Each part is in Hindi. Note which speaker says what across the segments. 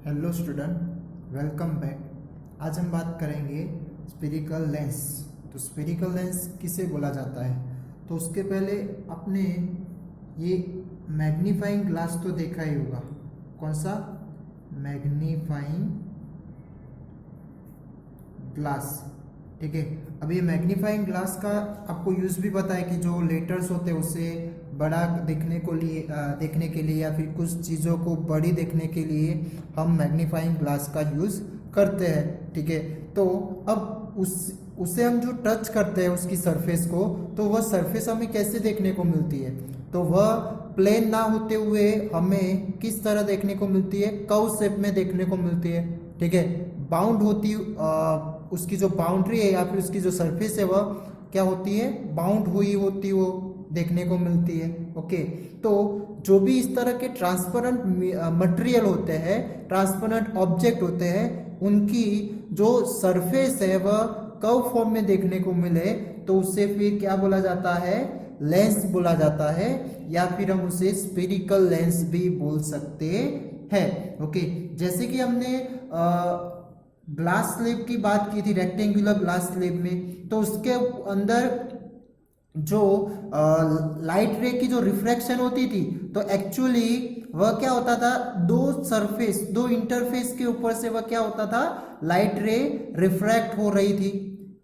Speaker 1: Hello student, welcome back. आज हम बात करेंगे स्फेरिकल लेंस। तो स्फेरिकल लेंस किसे बोला जाता है? तो उसके पहले आपने ये मैग्नीफाइंग ग्लास तो देखा ही होगा। कौन सा? Magnifying glass. ठीक है। अब ये मैग्नीफाइंग ग्लास का आपको यूज़ भी पता है कि जो लेटर्स होते हैं उसे बड़ा देखने के लिए या फिर कुछ चीज़ों को बड़ी देखने के लिए हम मैग्नीफाइंग ग्लास का यूज़ करते हैं। ठीक है। तो अब उसे हम जो टच करते हैं उसकी सरफेस को, तो वह सरफेस हमें कैसे देखने को मिलती है? तो वह प्लेन ना होते हुए हमें किस तरह देखने को मिलती है? कर्व शेप में देखने को मिलती है। ठीक है। बाउंड होती उसकी जो बाउंड्री है या फिर उसकी जो सरफेस है वह क्या होती है? बाउंड हुई होती वो देखने को मिलती है। ओके। तो जो भी इस तरह के ट्रांसपेरेंट मटेरियल होते हैं, ट्रांसपेरेंट ऑब्जेक्ट होते हैं, उनकी जो सरफेस है वह कर्व फॉर्म में देखने को मिले तो उसे फिर क्या बोला जाता है? लेंस बोला जाता है, या फिर हम उसे स्फेरिकल लेंस भी बोल सकते हैं। ओके। जैसे कि हमने ग्लास स्लेब की बात की थी, रेक्टेंगुलर ग्लास स्लेब में, तो उसके अंदर जो लाइट रे की जो रिफ्रैक्शन होती थी, तो एक्चुअली वह क्या होता था? दो इंटरफेस के ऊपर से वह क्या होता था? लाइट रे रिफ्रैक्ट हो रही थी।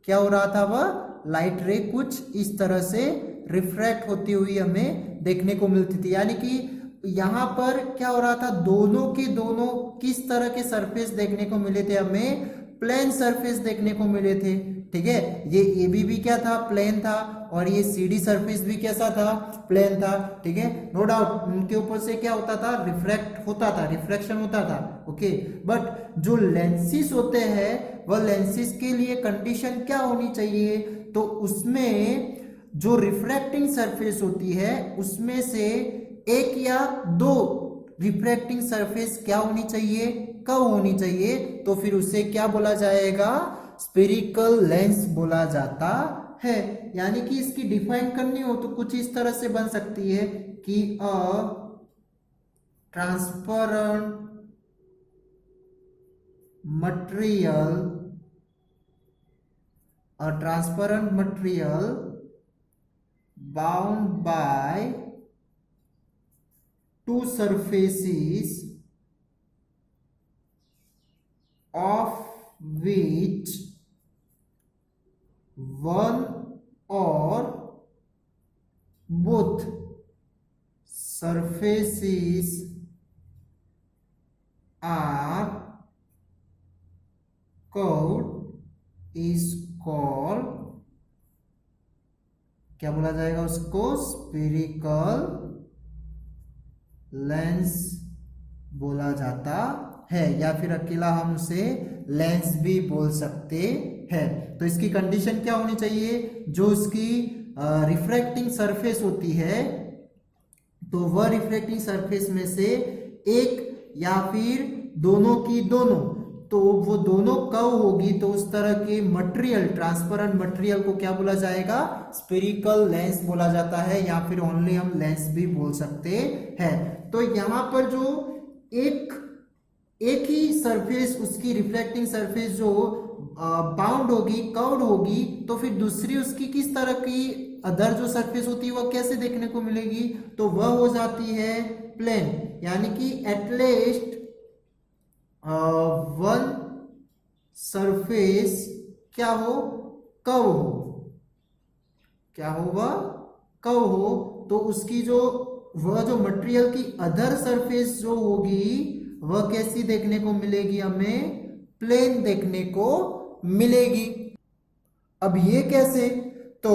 Speaker 1: क्या हो रहा था? वह लाइट रे कुछ इस तरह से रिफ्रैक्ट होती हुई हमें देखने को मिलती थी। यानी कि यहां पर क्या हो रहा था? दोनों के दोनों किस तरह के सरफेस देखने को मिले थे? हमें प्लेन सरफेस देखने को मिले थे। ठीक है। ये AB भी क्या था? प्लेन था। और ये CD सरफेस भी कैसा था? प्लेन था। ठीक है। नो डाउट उनके ऊपर से क्या होता था? रिफ्रैक्ट होता था, रिफ्रैक्शन होता था। ओके। बट जो लेंसेस होते हैं वह लेंसेस के लिए कंडीशन क्या होनी चाहिए? तो उसमें जो रिफ्रैक्टिंग सरफेस होती है उसमें से एक या दो रिफ्रैक्टिंग सरफेस क्या होनी चाहिए? कब होनी चाहिए? तो फिर उसे क्या बोला जाएगा? स्फेरिकल लेंस बोला जाता है। यानी कि इसकी डिफाइन करनी हो तो कुछ इस तरह से बन सकती है कि transparent material bound by two surfaces of which one or both surfaces are curved is called, क्या बोला जाएगा उसको? स्फेरिकल लेंस बोला जाता है, या फिर अकेला हम उसे लेंस भी बोल सकते हैं। तो इसकी कंडीशन क्या होनी चाहिए? जो इसकी रिफ्रैक्टिंग सरफेस होती है, तो वह रिफ्रैक्टिंग सरफेस में से एक या फिर दोनों की दोनों, तो वो दोनों कर्व होगी, तो उस तरह के मटेरियल, ट्रांसपेरेंट मटेरियल को क्या बोला जाएगा? स्फेरिकल लेंस बोला जाता है, या फिर ओनली हम लेंस भी बोल सकते हैं। तो यहां पर जो एक ही सरफेस, उसकी रिफ्लेक्टिंग सरफेस जो बाउंड होगी, कर्व्ड होगी, तो फिर दूसरी उसकी किस तरह की अदर जो सरफेस होती है वह कैसे देखने को मिलेगी? तो वह हो जाती है प्लेन। यानी कि एटलीस्ट वन सरफेस क्या हो? कर्व हो। क्या हो? वह कर्व हो। तो उसकी जो वह जो मटेरियल की अदर सरफेस जो होगी वह कैसी देखने को मिलेगी? हमें प्लेन देखने को मिलेगी। अब ये कैसे? तो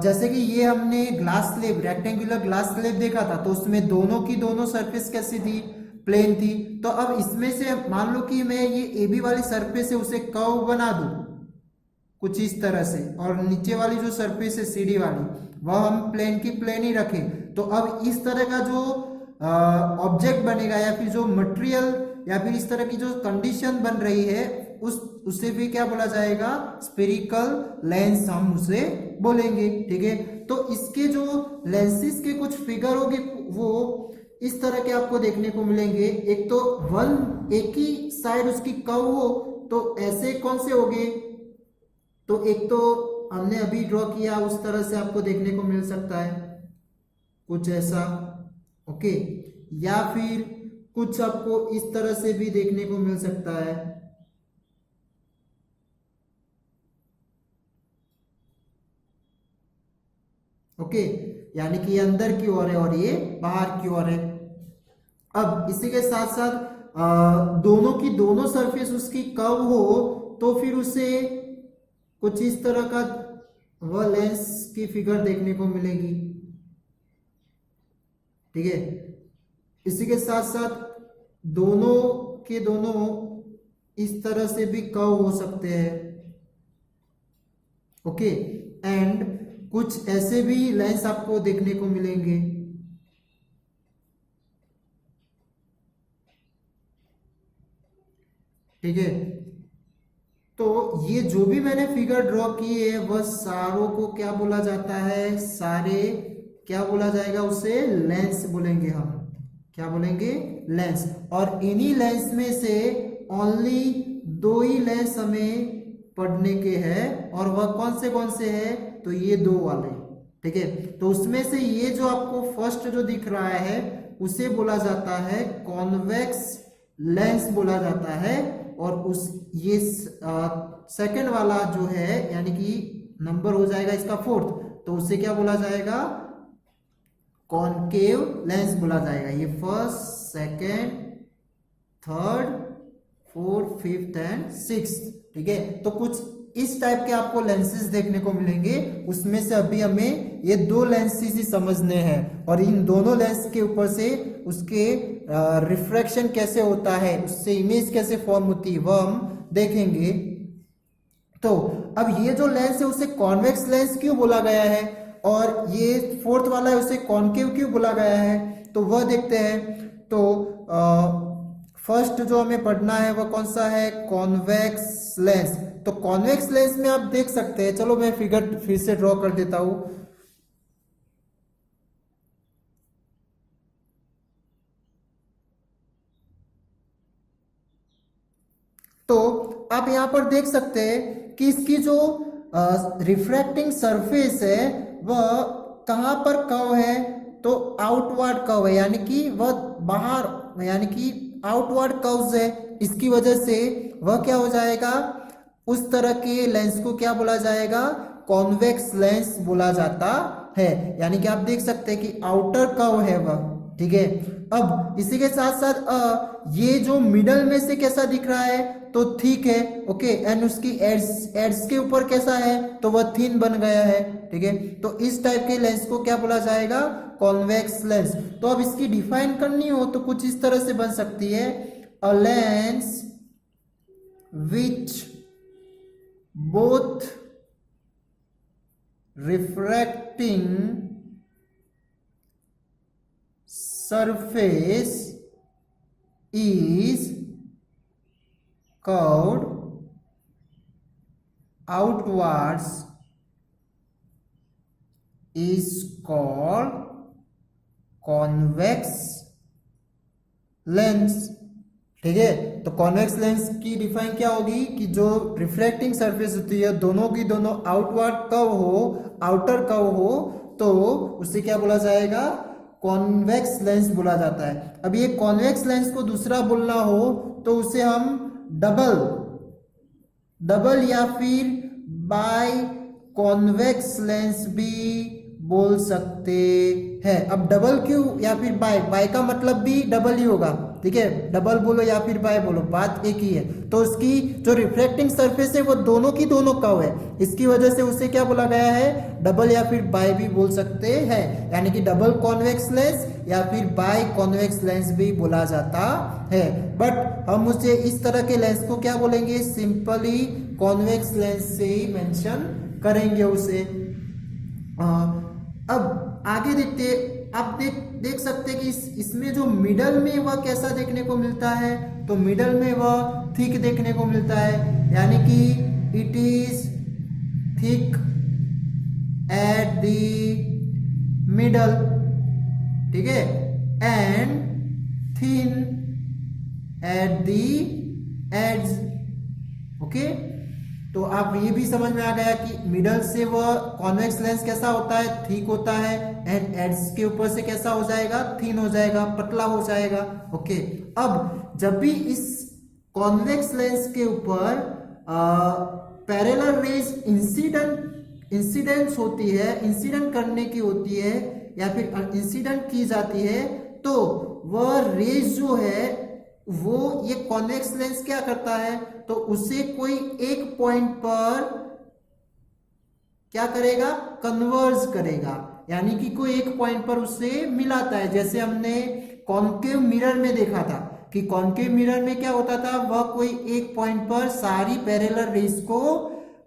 Speaker 1: जैसे कि ये हमने glass slab, rectangular glass slab देखा था, तो उसमें दोनों की दोनों सरफेस कैसी थी? प्लेन थी। तो अब इसमें से मान लो कि मैं ये AB वाली सरफेस है उसे कर्व बना दूं कुछ इस तरह से, और नीचे वाली जो सरफेस है CD वाली वह हम प्लेन की प्लेन ही रखें, तो अब इस तरह का जो ऑब्जेक्ट बनेगा या फिर जो मटेरियल या फिर इस तरह की जो कंडीशन बन रही है उसे भी क्या बोला जाएगा? स्फेरिकल लेंस हम उसे बोलेंगे। ठीक है। तो इसके जो लेंसेस के कुछ फिगर होंगे वो इस तरह के आपको देखने को मिलेंगे। एक तो एक ही साइड उसकी कर्व हो तो ऐसे कौन से होंगे, तो एक तो हमने अभी ड्रॉ किया उस तरह से आपको देखने को मिल सकता है कुछ ऐसा, ओके, या फिर कुछ आपको इस तरह से भी देखने को मिल सकता है, ओके, यानी कि ये अंदर की ओर है और ये बाहर की ओर है। अब इसी के साथ साथ दोनों की दोनों सरफेस उसकी कर्व हो तो फिर उसे कुछ इस तरह का वह लेंस की फिगर देखने को मिलेगी, ठीक है। इसी के साथ साथ दोनों के दोनों इस तरह से भी कर्व हो सकते हैं, ओके, एंड कुछ ऐसे भी लेंस आपको देखने को मिलेंगे, ठीक है। तो ये जो भी मैंने फिगर ड्रॉ किए है वह सारों को क्या बोला जाता है, सारे क्या बोला जाएगा, उसे लेंस बोलेंगे हम, क्या बोलेंगे, लेंस। और इन्हीं लेंस में से ओनली दो ही लेंस हमें पढ़ने के हैं और वह कौन से हैं, तो ये दो वाले, ठीक है। तो उसमें से ये जो आपको फर्स्ट जो दिख रहा है उसे बोला जाता है कॉन्वेक्स लेंस बोला जाता है, और उस ये सेकंड वाला जो है यानी कि नंबर हो जाएगा इसका फोर्थ, तो उसे क्या बोला जाएगा, कॉनकेव लेंस बोला जाएगा। ये first, second, third, fourth, fifth and sixth, ठीक है। तो कुछ इस टाइप के आपको लेंसेज देखने को मिलेंगे, उसमें से अभी हमें ये दो लेंसेज ही समझने हैं और इन दोनों लेंस के ऊपर से उसके रिफ्रैक्शन कैसे होता है, उससे इमेज कैसे फॉर्म होती है वह हम देखेंगे। तो अब ये जो लेंस है उसे कॉन्वेक्स लेंस क्यों बोला गया है और ये फोर्थ वाला है उसे कॉनकेव क्यों बोला गया है, तो वह देखते हैं। तो फर्स्ट जो हमें पढ़ना है वह कौन सा है, कॉन्वेक्स लेंस। तो कॉन्वेक्स लेंस में आप देख सकते हैं, चलो मैं फिगर फिर से ड्रॉ कर देता हूं। तो आप यहां पर देख सकते हैं कि इसकी जो रिफ्रैक्टिंग सरफेस है वह कहां पर कर्व है, तो आउटवर्ड कर्व है, यानी कि वह बाहर यानी कि आउटवर्ड कर्व्स है। इसकी वजह से वह क्या हो जाएगा, उस तरह के लेंस को क्या बोला जाएगा, कॉन्वेक्स लेंस बोला जाता है। यानी कि आप देख सकते हैं कि आउटर कर्व है वह, ठीक है। अब इसी के साथ साथ ये जो मिडल में से कैसा दिख रहा है, तो थिक है, ओके, एंड उसकी एड्स के ऊपर कैसा है, तो वह थिन बन गया है, ठीक है। तो इस टाइप के लेंस को क्या बोला जाएगा, कॉन्वेक्स लेंस। तो अब इसकी डिफाइन करनी हो तो कुछ इस तरह से बन सकती है, a lens which both refracting surface is curved outwards is called convex lens, ठीक है। तो कॉन्वेक्स लेंस की डिफाइन क्या होगी कि जो रिफ्रैक्टिंग सरफेस होती है दोनों की दोनों आउटवर्ड कर्व हो, आउटर कर्व हो, तो उसे क्या बोला जाएगा, कॉन्वेक्स लेंस बोला जाता है। अब ये कॉन्वेक्स लेंस को दूसरा बोलना हो तो उसे हम डबल या फिर बाय कॉन्वेक्स लेंस भी बोल सकते हैं। अब डबल क्यों या फिर बाय का मतलब भी डबल ही होगा, ठीक है। डबल बोलो या फिर बाय बोलो, बात एक ही है। तो उसकी जो रिफ्रैक्टिंग सरफेस है वो दोनों की दोनों कर्व है, इसकी वजह से उसे क्या बोला गया है, डबल या फिर बाय भी बोल सकते हैं। यानी कि डबल कॉन्वेक्स लेंस या फिर बाय कॉन्वेक्स लेंस भी बोला जाता है। बट हम उसे इस तरह के लेंस को क्या बोलेंगे, सिंपली कॉन्वेक्स लेंस से ही मेंशन करेंगे उसे। अब आगे देखते, आप देख सकते हैं कि इसमें जो मिडल में वह कैसा देखने को मिलता है, तो मिडल में वह थिक देखने को मिलता है, यानी कि it is thick at the middle, ठीक है। And thin at the edges. Okay, तो आप ये भी समझ में आ गया कि मिडल से वह कॉन्वेक्स लेंस कैसा होता है, थिक होता है, एंड एड्स के ऊपर से कैसा हो जाएगा, थिन हो जाएगा, पतला हो जाएगा। ओके, अब जब भी इस कॉन्वेक्स लेंस के ऊपर पैरेलल रेज इंसिडेंस होती है, इंसिडेंट करने की होती है या फिर इंसिडेंट की जाती है, तो वह रेज जो है वो ये कॉन्वेक्स लेंस क्या करता है, तो उसे कोई एक पॉइंट पर क्या करेगा, कन्वर्ज करेगा, यानी कि कोई एक पॉइंट पर उसे मिलाता है। जैसे हमने कॉन्केव मिरर में देखा था कि कॉन्केव मिरर में क्या होता था, वह कोई एक पॉइंट पर सारी पैरेलल रेज को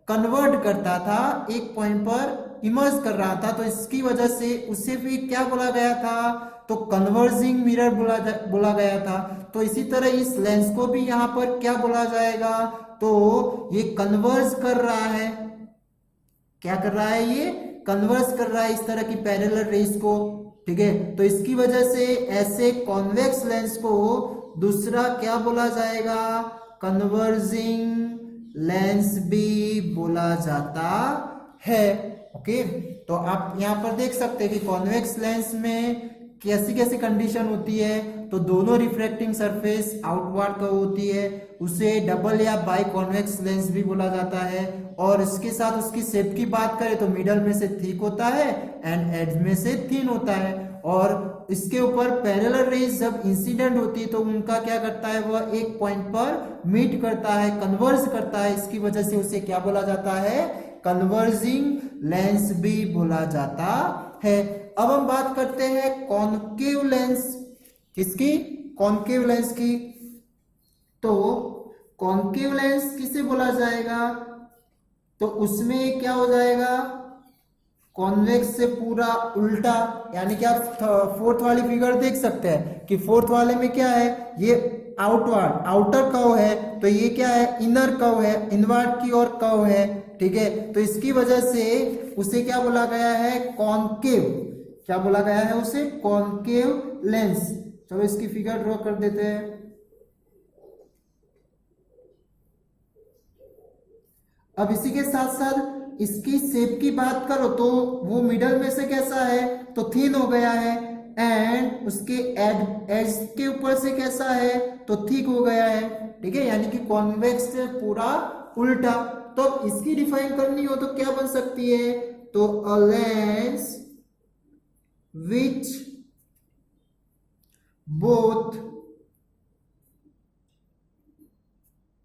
Speaker 1: कन्वर्ट करता था, एक पॉइंट पर इमर्ज कर रहा था, तो इसकी वजह से उसे भी क्या बोला गया था, तो कन्वर्जिंग मिरर बोला गया था। तो इसी तरह इस लेंस को भी यहाँ पर क्या बोला जाएगा, तो ये कन्वर्ज कर रहा है, क्या कर रहा है, ये कन्वर्ज कर रहा है इस तरह की पैरेलल रेज को। ठीक है, तो इसकी वजह से ऐसे कॉन्वेक्स लेंस को दूसरा क्या बोला जाएगा, कन्वर्जिंग लेंस भी बोला जाता है। ओके, तो आप यहाँ पर देख सकते हैं कि कॉन्वेक्स लेंस में कैसी कैसी कंडीशन होती है, तो दोनों रिफ्रैक्टिंग सरफेस आउटवर्ड का होती है, उसे डबल या बाई कॉन्वेक्स लेंस भी बोला जाता है। और इसके साथ उसकी शेप की बात करें तो मिडल में से थिक होता है एंड एड्ज में से थिन होता है, और इसके ऊपर पैरेलल रेज जब इंसिडेंट होती है तो उनका क्या करता है, वह एक पॉइंट पर मीट करता है, कन्वर्ज करता है, इसकी वजह से उसे क्या बोला जाता है, कन्वर्जिंग लेंस भी बोला जाता है। अब हम बात करते हैं कॉन्केव लेंस, किसकी, कॉन्केव लेंस की। तो कॉन्केव लेंस किसे बोला जाएगा, तो उसमें क्या हो जाएगा, कॉन्वेक्स से पूरा उल्टा, यानी कि आप फोर्थ वाली फिगर देख सकते हैं कि फोर्थ वाले में क्या है, ये आउटवर्ड आउटर कर्व है, तो ये क्या है, इनर कर्व है, इनवर्ड की ओर कर्व है। ठीक है, तो इसकी वजह से उसे क्या बोला गया है, कॉन्केव, क्या बोला गया है उसे, कॉन्केव लेंस। चलो इसकी फिगर ड्रॉ कर देते हैं। अब इसी के साथ साथ इसकी शेप की बात करो तो वो मिडल में से कैसा है, तो थिन हो गया है, एंड उसके एज के ऊपर से कैसा है, तो थिक हो गया है। ठीक है, यानी कि कॉन्वेक्स से पूरा उल्टा। तो इसकी डिफाइन करनी हो तो क्या बन सकती है, तो a lens which both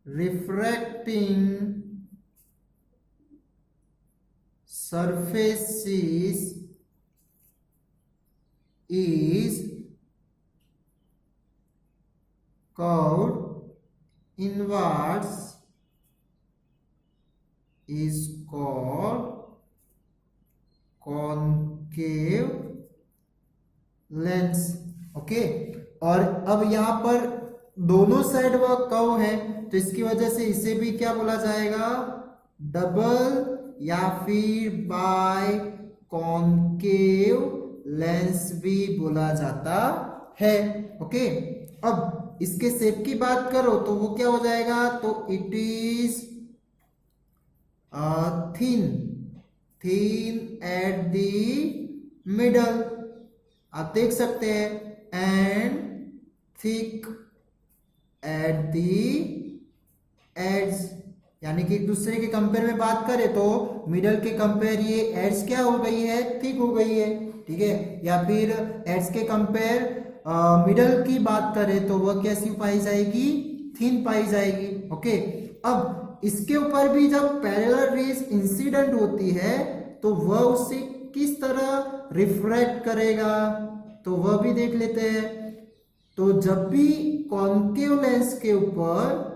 Speaker 1: refracting surfaces is curved inwards is called concave lens. Okay, और अब यहां पर दोनों साइड वह कर्व है, तो इसकी वजह से इसे भी क्या बोला जाएगा, डबल या फिर बाय कॉन्केव लेंस भी बोला जाता है। ओके, अब इसके शेप की बात करो तो वो क्या हो जाएगा, तो it is thin at the middle, आप देख सकते हैं, and thick at the edges, यानी कि एक दूसरे के कंपेयर में बात करें तो मिडल के कंपेयर ये एड्स क्या हो गई है, थिक हो गई है। ठीक है, या फिर एड्स के कंपेयर मिडल की बात करें तो वह कैसी पाई जाएगी, थिन पाई जाएगी। ओके, अब इसके ऊपर भी जब पैरेलल रेज इंसिडेंट होती है तो वह उससे किस तरह रिफ्रैक्ट करेगा, तो वह भी देख लेते हैं। तो जब भी कॉन्केव लेंस के ऊपर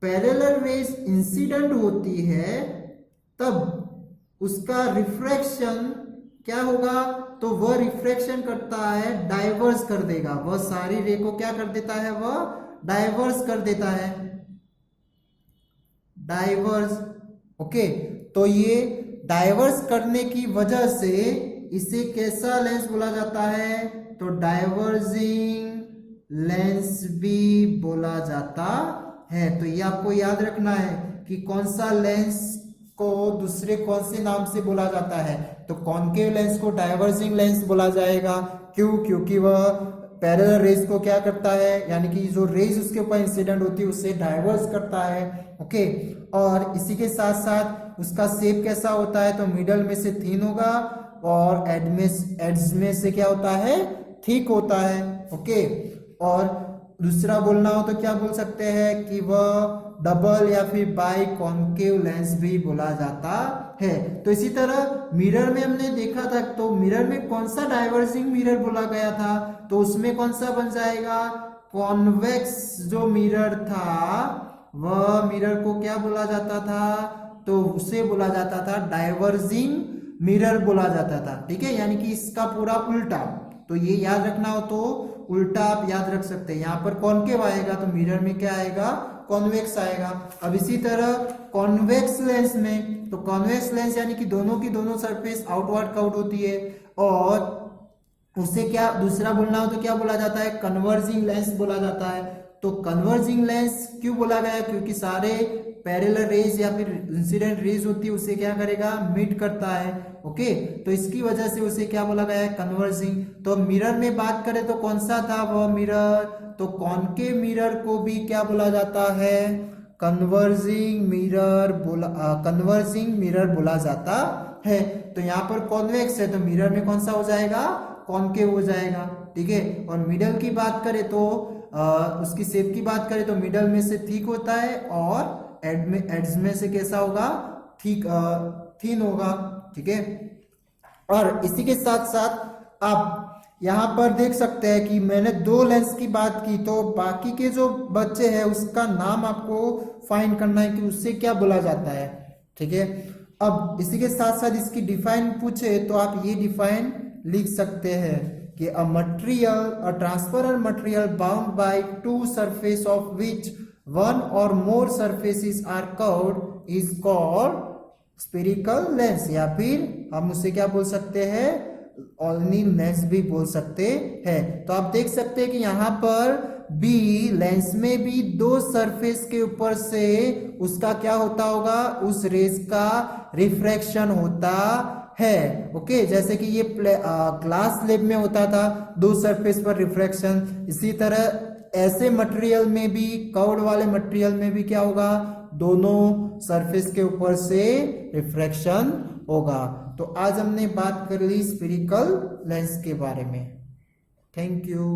Speaker 1: पैरेलल रेज इंसिडेंट होती है तब उसका रिफ्रैक्शन क्या होगा, तो वह रिफ्रैक्शन करता है, डाइवर्स कर देगा, वह सारी रे को क्या कर देता है, वह डाइवर्स कर देता है, डाइवर्स। ओके, तो ये डाइवर्स करने की वजह से इसे कैसा लेंस बोला जाता है? तो डाइवर्जिंग लेंस भी बोला जाता है। तो ये आपको याद रखना है कि कौन सा लेंस को दूसरे कौन से नाम से बोला जाता है। तो कॉनकेव लेंस को डाइवर्जिंग लेंस बोला जाएगा। क्यों? क्योंकि वह पैरेलल रेज को क्या करता है, यानी कि जो रेज उसके ऊपर इंसिडेंट होती है उससे डाइवर्स करता है। ओके, और इसी के साथ साथ उसका शेप कैसा होता है? तो मिडल में से थिन होगा और एड्ज में से क्या होता है? थिक होता है। ओके, और दूसरा बोलना हो तो क्या बोल सकते हैं कि वह डबल या फिर बाई कॉनकेव लेंस भी बोला जाता है। तो इसी तरह मिरर में हमने देखा था, तो मिरर में कौन सा डाइवर्जिंग मिरर बोला गया था? तो उसमें कौन सा बन जाएगा? कॉन्वेक्स जो मिरर था वह मिरर को क्या बोला जाता था? तो उसे बोला जाता था डाइवर्जिंग मिरर बोला जाता था। ठीक है, यानी कि इसका पूरा उल्टा। तो ये याद रखना हो तो उल्टा आप याद रख सकते हैं। यहाँ पर कॉनकेव आएगा तो मिरर में क्या आएगा? कॉन्वेक्स आएगा। अब इसी तरह कॉन्वेक्स लेंस में, तो कॉन्वेक्स लेंस यानी कि दोनों की दोनों सरफेस आउटवर्ड काउट होती है, और उसे क्या दूसरा बोलना हो तो क्या बोला जाता है? कन्वर्जिंग लेंस बोला जाता है। तो कन्वर्जिंग लेंस क्यों बोला गया? क्योंकि सारे पैरेलल रेज या फिर इंसिडेंट रेज होती है उसे क्या करेगा? मीट करता है। ओके, तो इसकी वजह से उसे क्या बोला गया है? कन्वर्जिंग। तो मिरर में बात करें तो कौन सा था वह मिरर? तो कॉनकेव मिरर को भी क्या बोला जाता है? कन्वर्जिंग मिरर बोला जाता है। तो यहाँ पर कॉन्वेक्स है तो मिरर में कौन सा हो जाएगा? कॉनकेव हो जाएगा। ठीक है, और मिडल की बात करें तो उसकी शेप की बात करें तो मिडल में से थिक होता है और एड्ज में से कैसा होगा? थिन होगा। ठीक है, और इसी के साथ साथ आप यहाँ पर देख सकते हैं कि मैंने दो लेंस की बात की, तो बाकी के जो बच्चे हैं उसका नाम आपको फाइंड करना है कि उससे क्या बोला जाता है। ठीक है, अब इसी के साथ साथ इसकी डिफाइन पूछे तो आप ये डिफाइन लिख सकते हैं कि a transparent material bound by two surface of which one or more surfaces are curved is called spherical lens, या फिर हम उसे क्या बोल सकते हैं? ऑर्निल लेंस भी बोल सकते हैं। तो आप देख सकते हैं कि यहाँ पर बी लेंस में भी दो सरफेस के ऊपर से उसका क्या होता होगा? उस रेज का रिफ्रैक्शन होता है। ओके, जैसे कि ये ग्लास स्लैब में होता था दो सरफेस पर रिफ्रैक्शन, इसी तरह ऐसे मटेरियल में भी, कर्व्ड वाले मटेरियल में भी क्या होगा? दोनों सरफेस के ऊपर से रिफ्रैक्शन होगा। तो आज हमने बात कर ली स्फेरिकल लेंस के बारे में। Thank you.